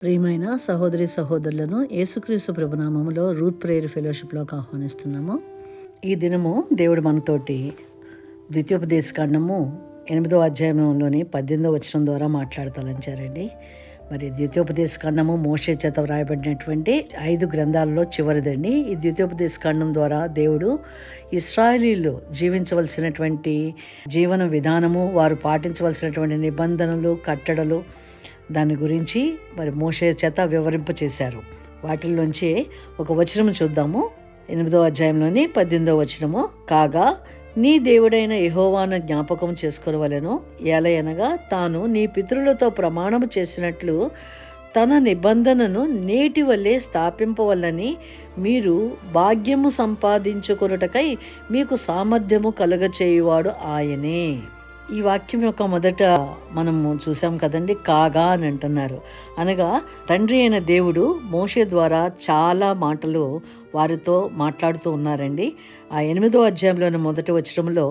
ప్రియమైన సహోదరి సహోదరులను యేసుక్రీస్తు ప్రభునామములో రూత్ ప్రేయర్ ఫెలోషిప్లోకి ఆహ్వానిస్తున్నాము. ఈ దినము దేవుడు మనతోటి ద్వితీయోపదేశకాండము 8వ అధ్యాయంలోని 18వ వచనం ద్వారా మాట్లాడతాలంచారండి. మరి ద్వితీయోపదేశకాండము మోషే చేత వ్రాయబడినటువంటి 5 గ్రంథాలలో చివరిదండి. ఈ ద్వితీయోపదేశకాండం ద్వారా దేవుడు ఇశ్రాయేలీయులు జీవించవలసినటువంటి జీవన విధానము, వారు పాటించవలసినటువంటి నిబంధనలు, కట్టడలు, దాని గురించి మరి మోషే చేత వివరింప చేశారు. వాటిల్లోంచి ఒక వచనం చూద్దాము. 8వ అధ్యాయంలోని 18వ వచనము. కాగా నీ దేవుడైన యెహోవాను జ్ఞాపకం చేసుకొనవలెను, ఏలయనగా తాను నీ పితరులతో ప్రమాణము చేసినట్లు తన నిబంధనను నేటి వల్లే స్థాపింపవలని మీరు భాగ్యము సంపాదించుకొనుటకై మీకు సామర్థ్యము కలుగచేయువాడు ఆయనే. ఈ వాక్యం యొక్క మొదట మనము చూసాం కదండి, కాగా అని అంటున్నారు. అనగా తండ్రి అయిన దేవుడు మోషే ద్వారా చాలా మాటలు వారితో మాట్లాడుతూ ఉన్నారండి. ఆ 8వ అధ్యాయంలోని మొదటి వచనంలో,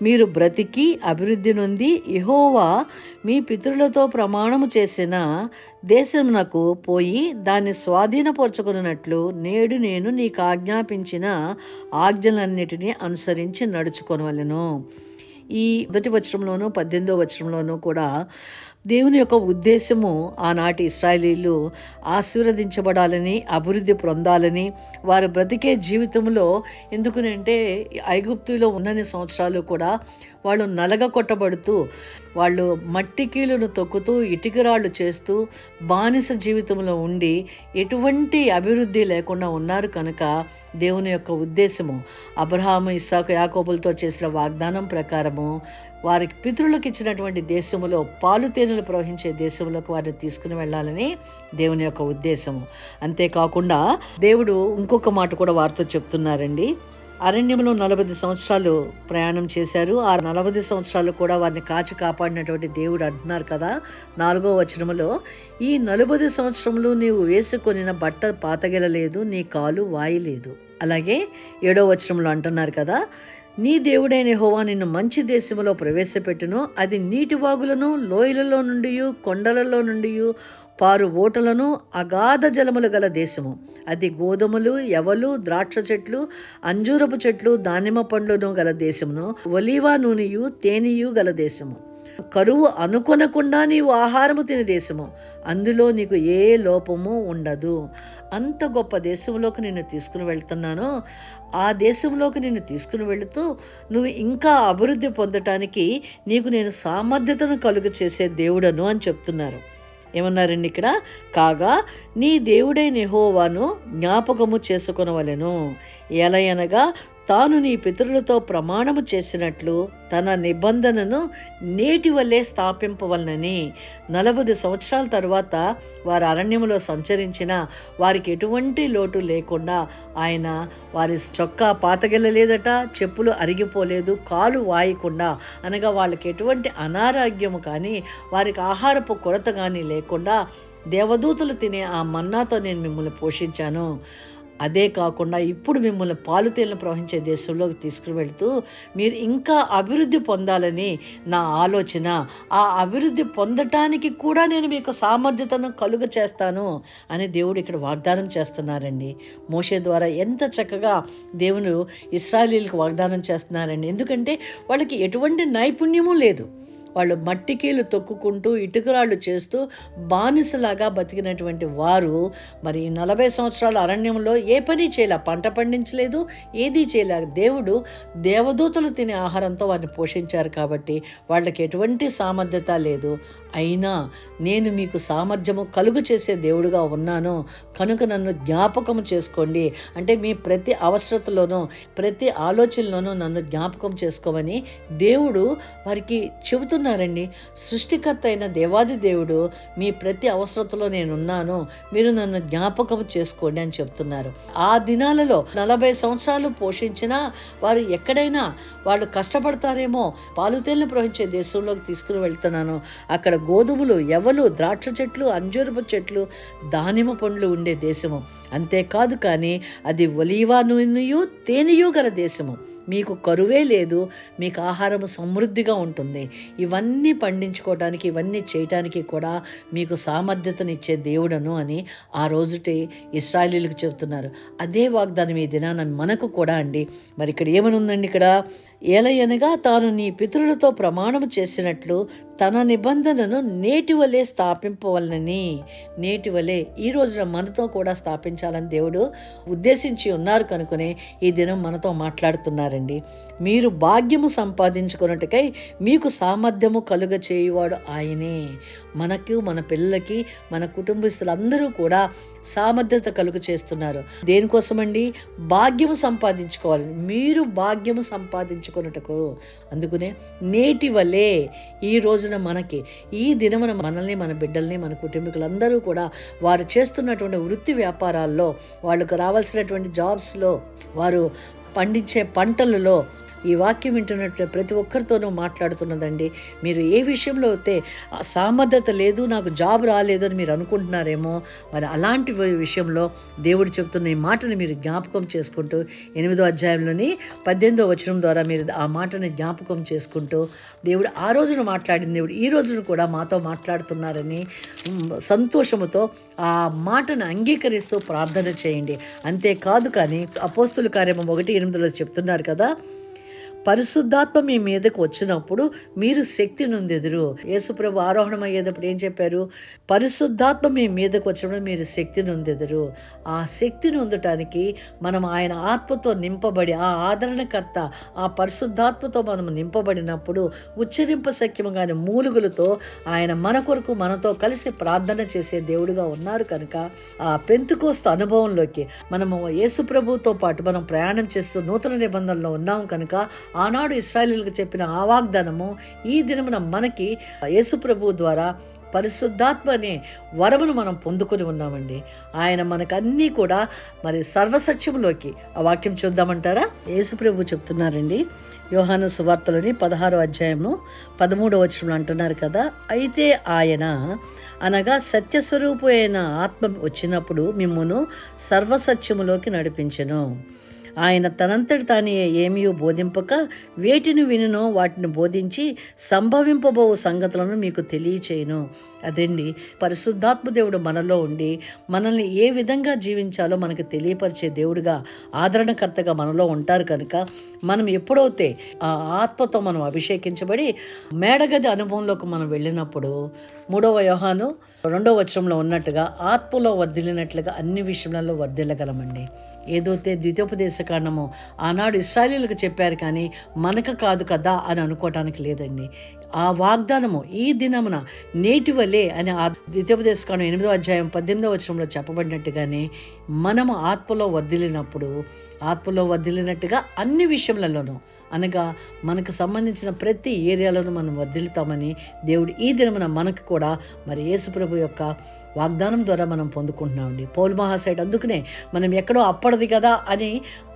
మీరు బ్రతికి అభివృద్ధి నొంది యెహోవా మీ పితరులతో ప్రమాణము చేసిన దేశమునకు పోయి దాన్ని స్వాధీనపరచుకున్నట్లు నేడు నేను నీకు ఆజ్ఞాపించిన ఆజ్ఞలన్నిటినీ అనుసరించి నడుచుకొనవలెను. ఈ మొదటి వచనంలోను 18వ వచనంలోనూ కూడా దేవుని యొక్క ఉద్దేశము ఆనాటి ఇశ్రాయేలీయులు ఆశీర్వదించబడాలని, అభివృద్ధి పొందాలని, వారు బ్రతికే జీవితంలో, ఎందుకనంటే ఐగుప్తులో ఉన్నన్ని సంవత్సరాలు కూడా వాళ్ళు నలగ కొట్టబడుతూ, వాళ్ళు మట్టి కీలును తొక్కుతూ, ఇటుకరాళ్ళు చేస్తూ బానిస జీవితంలో ఉండి ఎటువంటి అభివృద్ధి లేకుండా ఉన్నారు. కనుక దేవుని యొక్క ఉద్దేశము అబ్రహాము, ఇస్సాకు, యాకోబులతో చేసిన వాగ్దానం ప్రకారము వారికి పితరులకు ఇచ్చినటువంటి దేశములో, పాలు తేనెలు ప్రవహించే దేశంలోకి వారిని తీసుకుని వెళ్ళాలని దేవుని యొక్క ఉద్దేశము. అంతేకాకుండా దేవుడు ఇంకొక మాట కూడా వారితో చెప్తున్నారండి. అరణ్యంలో 40 సంవత్సరాలు ప్రయాణం చేశారు. ఆ 40 సంవత్సరాలు కూడా వారిని కాచి కాపాడినటువంటి దేవుడు అంటున్నారు కదా 4వ వచనములో, ఈ 40 సంవత్సరములు నీవు వేసుకొనిన బట్ట పాతగెలలేదు, నీ కాలు వాయలేదు. అలాగే 7వ వచనంలో అంటున్నారు కదా, నీ దేవుడైన యెహోవా నిన్ను మంచి దేశములో ప్రవేశపెట్టును, అది నీటి వాగులను, లోయలలో నుండి, కొండలలో నుండి పారు ఓటలను, అగాధ జలములు గల దేశము. అది గోధుమలు, యవలు, ద్రాక్ష చెట్లు, అంజూరపు చెట్లు, దానిమ్మ పండ్లను గల దేశమును, ఒలీవ నూనెయు తేనెయు గల దేశము. కరువు అనుకొనకుండా నీవు ఆహారము తినే దేశము, అందులో నీకు ఏ లోపము ఉండదు. అంత గొప్ప దేశంలోకి నిన్ను తీసుకుని వెళ్తున్నాను. ఆ దేశంలోకి నిన్ను తీసుకుని వెళుతూ నువ్వు ఇంకా అభివృద్ధి పొందటానికి నీకు నేను సామర్థ్యతను కలుగ చేసే దేవుడను అని చెప్తున్నారు. ఏమన్నారండి ఇక్కడ? కాగా నీ దేవుడైన యెహోవాను జ్ఞాపకము చేసుకొనవలెను, ఎలయనగా తాను నీ పితరులతో ప్రమాణము చేసినట్లు తన నిబంధనను నేటి వల్లే స్థాపింపవలనని. 40 సంవత్సరాల తర్వాత వారు అరణ్యములో సంచరించిన వారికి ఎటువంటి లోటు లేకుండా ఆయన వారి చొక్కా పాతగెలలేదట, చెప్పులు అరిగిపోలేదు, కాలు వాయకుండా, అనగా వాళ్ళకి ఎటువంటి అనారోగ్యము కానీ, వారికి ఆహారపు కొరత కానీ లేకుండా దేవదూతలు తినే ఆ మన్నాతో నేను మిమ్మల్ని పోషించాను. అదే కాకుండా ఇప్పుడు మిమ్మల్ని పాలు తేనెలు ప్రవహించే దేశంలోకి తీసుకుని వెళుతూ మీరు ఇంకా అభివృద్ధి పొందాలని నా ఆలోచన. ఆ అభివృద్ధి పొందటానికి కూడా నేను మీకు సామర్థ్యతను కలుగ చేస్తాను అని దేవుడు ఇక్కడ వాగ్దానం చేస్తున్నారండి. మోషే ద్వారా ఎంత చక్కగా దేవుడు ఇశ్రాయేలీయులకు వాగ్దానం చేస్తున్నారండి. ఎందుకంటే వాళ్ళకి ఎటువంటి నైపుణ్యము లేదు. వాళ్ళు మట్టికీలు తొక్కుకుంటూ, ఇటుకరాళ్ళు చేస్తూ బానిసలాగా బతికినటువంటి వారు మరి 40 సంవత్సరాల అరణ్యంలో ఏ పని చేయలే, పంట పండించలేదు, ఏదీ చేయలేదు. దేవుడు దేవదూతలు తినే ఆహారంతో వారిని పోషించారు. కాబట్టి వాళ్ళకి ఎటువంటి సామర్థ్యత లేదు. అయినా నేను మీకు సామర్థ్యము కలుగు చేసే దేవుడుగా ఉన్నాను, కనుక నన్ను జ్ఞాపకము చేసుకోండి. అంటే మీ ప్రతి అవసరతలోనూ, ప్రతి ఆలోచనలోనూ నన్ను జ్ఞాపకం చేసుకోమని దేవుడు వారికి చెబుతున్నారండి. సృష్టికర్త అయిన దేవాది దేవుడు మీ ప్రతి అవసరతలో నేనున్నాను, మీరు నన్ను జ్ఞాపకం చేసుకోండి అని చెప్తున్నారు. ఆ దినాలలో 40 సంవత్సరాలు పోషించినా వారు ఎక్కడైనా వాళ్ళు కష్టపడతారేమో, పాలు తేనెలు ప్రవహించే దేశంలోకి తీసుకుని వెళ్తున్నాను, అక్కడ గోధుమలు, ఎవలు, ద్రాక్ష చెట్లు, అంజూరపు చెట్లు, దానిమ్మ పండ్లు ఉండే దేశము. అంతేకాదు కానీ అది ఒలీవ నూనెయు తేనెయు గల దేశము. మీకు కరువే లేదు, మీకు ఆహారము సమృద్ధిగా ఉంటుంది. ఇవన్నీ పండించుకోవడానికి, ఇవన్నీ చేయటానికి కూడా మీకు సామర్థ్యతనిచ్చే దేవుడను అని ఆ రోజుటి ఇశ్రాయేలీయులకు చెబుతున్నారు. అదే వాగ్దానం ఈ దినాన మనకు కూడా అండి. మరి ఇక్కడ ఏమని ఉందండి? ఇక్కడ ఏలయనగా తాను నీ పితరులతో ప్రమాణము చేసినట్లు తన నిబంధనను నేటి వలె స్థాపింపవలనని. నేటి వలె ఈ రోజున మనతో కూడా స్థాపించాలని దేవుడు ఉద్దేశించి ఉన్నారు కనుకనే ఈ దినం మనతో మాట్లాడుతున్నారండి. మీరు భాగ్యము సంపాదించుకున్నట్టుకై మీకు సామర్థ్యము కలుగ చేయువాడు ఆయనే. మనకు, మన పిల్లలకి, మన కుటుంబస్తులందరూ కూడా సామర్థ్యత కలుగు చేస్తున్నారు. దేనికోసమండి? భాగ్యము సంపాదించుకోవాలి. మీరు భాగ్యము సంపాదించుకున్నట్టుకు. అందుకనే నేటి వలే ఈ రోజున మనకి, ఈ దినమున మనల్ని, మన బిడ్డల్ని, మన కుటుంబీకులందరూ కూడా వారు చేస్తున్నటువంటి వృత్తి వ్యాపారాల్లో, వాళ్ళకు రావాల్సినటువంటి జాబ్స్లో, వారు పండించే పంటలలో ఈ వాక్యం వింటున్నట్టు ప్రతి ఒక్కరితోనూ మాట్లాడుతున్నదండి. మీరు ఏ విషయంలో అయితే సామర్థ్యత లేదు, నాకు జాబ్ రాలేదు అని మీరు అనుకుంటున్నారేమో, మరి అలాంటి విషయంలో దేవుడు చెప్తున్న ఈ మాటను మీరు జ్ఞాపకం చేసుకుంటూ 8వ అధ్యాయంలోని 18వ వచనం ద్వారా మీరు ఆ మాటని జ్ఞాపకం చేసుకుంటూ, దేవుడు ఆ రోజున మాట్లాడిన దేవుడు ఈ రోజున కూడా మాతో మాట్లాడుతున్నారని సంతోషముతో ఆ మాటను అంగీకరిస్తూ ప్రార్థన చేయండి. అంతేకాదు కానీ అపోస్తుల కార్యము 1:8లో చెప్తున్నారు కదా, పరిశుద్ధాత్మ మీ మీదకు వచ్చినప్పుడు మీరు శక్తి నొందెదరు. యేసుప్రభు ఆరోహణం అయ్యేటప్పుడు ఏం చెప్పారు? పరిశుద్ధాత్మ మీ మీదకు వచ్చినప్పుడు మీరు శక్తి నొందెదరు. ఆ శక్తిని పొందటానికి మనం ఆయన ఆత్మతో నింపబడి, ఆ ఆదరణకర్త ఆ పరిశుద్ధాత్మతో మనం నింపబడినప్పుడు ఉచ్చరింపశక్యముగాని మూలుగులతో ఆయన మన కొరకు మనతో కలిసి ప్రార్థన చేసే దేవుడుగా ఉన్నారు కనుక ఆ పెంతెకోస్తు అనుభవంలోకి మనము యేసుప్రభుతో పాటు మనం ప్రయాణం చేస్తూ నూతన నిబంధనలో ఉన్నాం కనుక ఆనాడు ఇశ్రాయేలీయులకు చెప్పిన ఆ వాగ్దానము ఈ దినమున మనకి యేసుప్రభువు ద్వారా పరిశుద్ధాత్మ అనే వరమును మనం పొందుకొని ఉన్నామండి. ఆయన మనకు అన్నీ కూడా మరి సర్వసత్యములోకి, ఆ వాక్యం చూద్దామంటారా? యేసుప్రభు చెప్తున్నారండి యోహాను సువార్తలోని 16వ అధ్యాయము 13వ వచనంలో అంటున్నారు కదా, అయితే ఆయన అనగా సత్యస్వరూపు అయిన ఆత్మ వచ్చినప్పుడు మిమ్మును సర్వసత్యములోకి నడిపించెను. ఆయన తనంతటి తానే ఏమీ బోధింపక వేటిని వినునో వాటిని బోధించి సంభవింపబో సంగతులను మీకు తెలియచేయును. అదండి పరిశుద్ధాత్మ దేవుడు మనలో ఉండి మనల్ని ఏ విధంగా జీవించాలో మనకు తెలియపరిచే దేవుడుగా, ఆదరణకర్తగా మనలో ఉంటారు కనుక మనం ఎప్పుడైతే ఆ ఆత్మతో మనం అభిషేకించబడి మేడగది అనుభవంలోకి మనం వెళ్ళినప్పుడు 3వ యోహాను 2వ వచనంలో ఉన్నట్టుగా ఆత్మలో వర్ధిల్లినట్లుగా అన్ని విషయాలలో వర్ధిల్లగలమండి. ఏదైతే ద్వితోపదేశ కాండమో ఆనాడు ఇశ్రాయేలీయులకు చెప్పారు కానీ మనకు కాదు కదా అని అనుకోవటానికి లేదండి. ఆ వాగ్దానము ఈ దినమున నేటి వలే అని ఆ ద్వితోపదేశ కాండం 8వ అధ్యాయం 18వ వచనంలో చెప్పబడినట్టుగానే మనము ఆత్మలో వర్ధిల్లినప్పుడు, ఆత్మలో వర్ధిల్లినట్టుగా అన్ని విషయములలోనూ, అనగా మనకు సంబంధించిన ప్రతి ఏరియాలోనూ మనం వర్ధిల్లుతామని దేవుడు ఈ దినమున మనకు కూడా మరి యేసుప్రభు యొక్క వాగ్దానం ద్వారా మనం పొందుకుంటున్నామండి. పౌలు మహాశయుడు అందుకనే మనం ఎక్కడో అప్పటిది కదా అని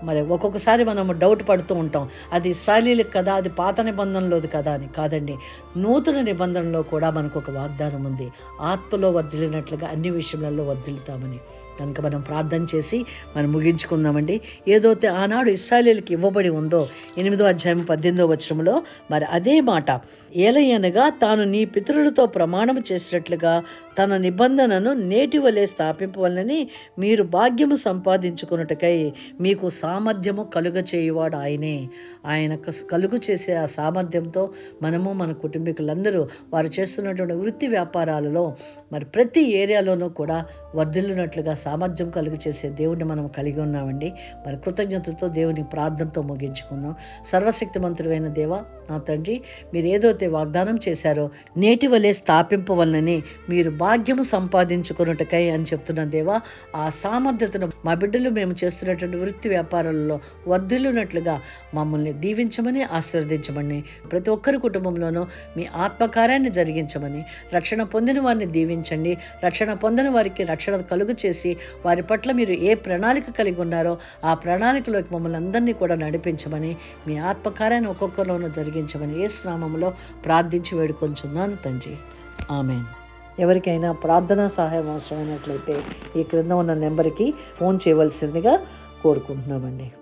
మరి ఒక్కొక్కసారి మనం డౌట్ పడుతూ ఉంటాం. అది ఇశ్రాయేలీయులకు కదా, అది పాత నిబంధనలోది కదా అని. కాదండి, నూతన నిబంధనలో కూడా మనకు ఒక వాగ్దానం ఉంది. ఆత్మలో వర్ధిల్లినట్లుగా అన్ని విషయాలలో వర్ధిల్లుతామని. కనుక మనం ప్రార్థన చేసి మనం ముగించుకుందామండి. ఏదైతే ఆనాడు ఇశ్రాయేలీయులకు ఇవ్వబడి ఉందో 8వ అధ్యాయం 18వ వచనంలో మరి అదే మాట, ఏలయనగా తాను నీ పితరులతో ప్రమాణము చేసినట్లుగా తన నిబంధనను నేటి వలె స్థాపింపవలనని మీరు భాగ్యము సంపాదించుకున్నట్టుకై మీకు సామర్థ్యము కలుగ చేయువాడు ఆయనే. ఆయన కలుగు చేసే ఆ సామర్థ్యంతో మనము, మన కుటుంబీకులందరూ వారు చేస్తున్నటువంటి వృత్తి వ్యాపారాలలో మరి ప్రతి ఏరియాలోనూ కూడా వర్ధిల్లునట్లుగా సామర్థ్యం కలుగు చేసే దేవుడిని మనం కలిగి ఉన్నామండి. మరి కృతజ్ఞతతో దేవుని ప్రార్థనతో ముగించుకుందాం. సర్వశక్తిమంతుడైన దేవ, నా తండ్రి, మీరు ఏదైతే వాగ్దానం చేశారో నేటి వలె స్థాపింపవలనని మీరు భాగ్యము సంపాదించుకున్నట్టుకై అని చెప్తున్న దేవా, ఆ సామర్థ్యతను మా బిడ్డలు మేము చేస్తున్నటువంటి వృత్తి వ్యాపారాలలో వర్ధిల్లునట్లుగా మమ్మల్ని దీవించమని, ఆశీర్వదించమని, ప్రతి ఒక్కరి కుటుంబంలోనూ మీ ఆత్మకార్యాన్ని జరిగించమని, రక్షణ పొందిన వారిని దీవించండి. రక్షణ పొందిన వారికి రక్షణ కలుగు చేసి వారి పట్ల మీరు ఏ ప్రణాళిక కలిగి ఉన్నారో ఆ ప్రణాళికలోకి మమ్మల్ని అందరినీ కూడా నడిపించమని, మీ ఆత్మకార్యాన్ని ఒక్కొక్కరిలోనూ జరిగించమని యేసు నామములో ప్రార్థించి వేడుకొంచున్నాను తండ్రి. ఆమేన్. ఎవరికైనా ప్రార్థనా సహాయం అవసరమైనట్లయితే ఈ క్రింద ఉన్న నెంబర్కి ఫోన్ చేయవలసిందిగా కోరుకుంటున్నామండి.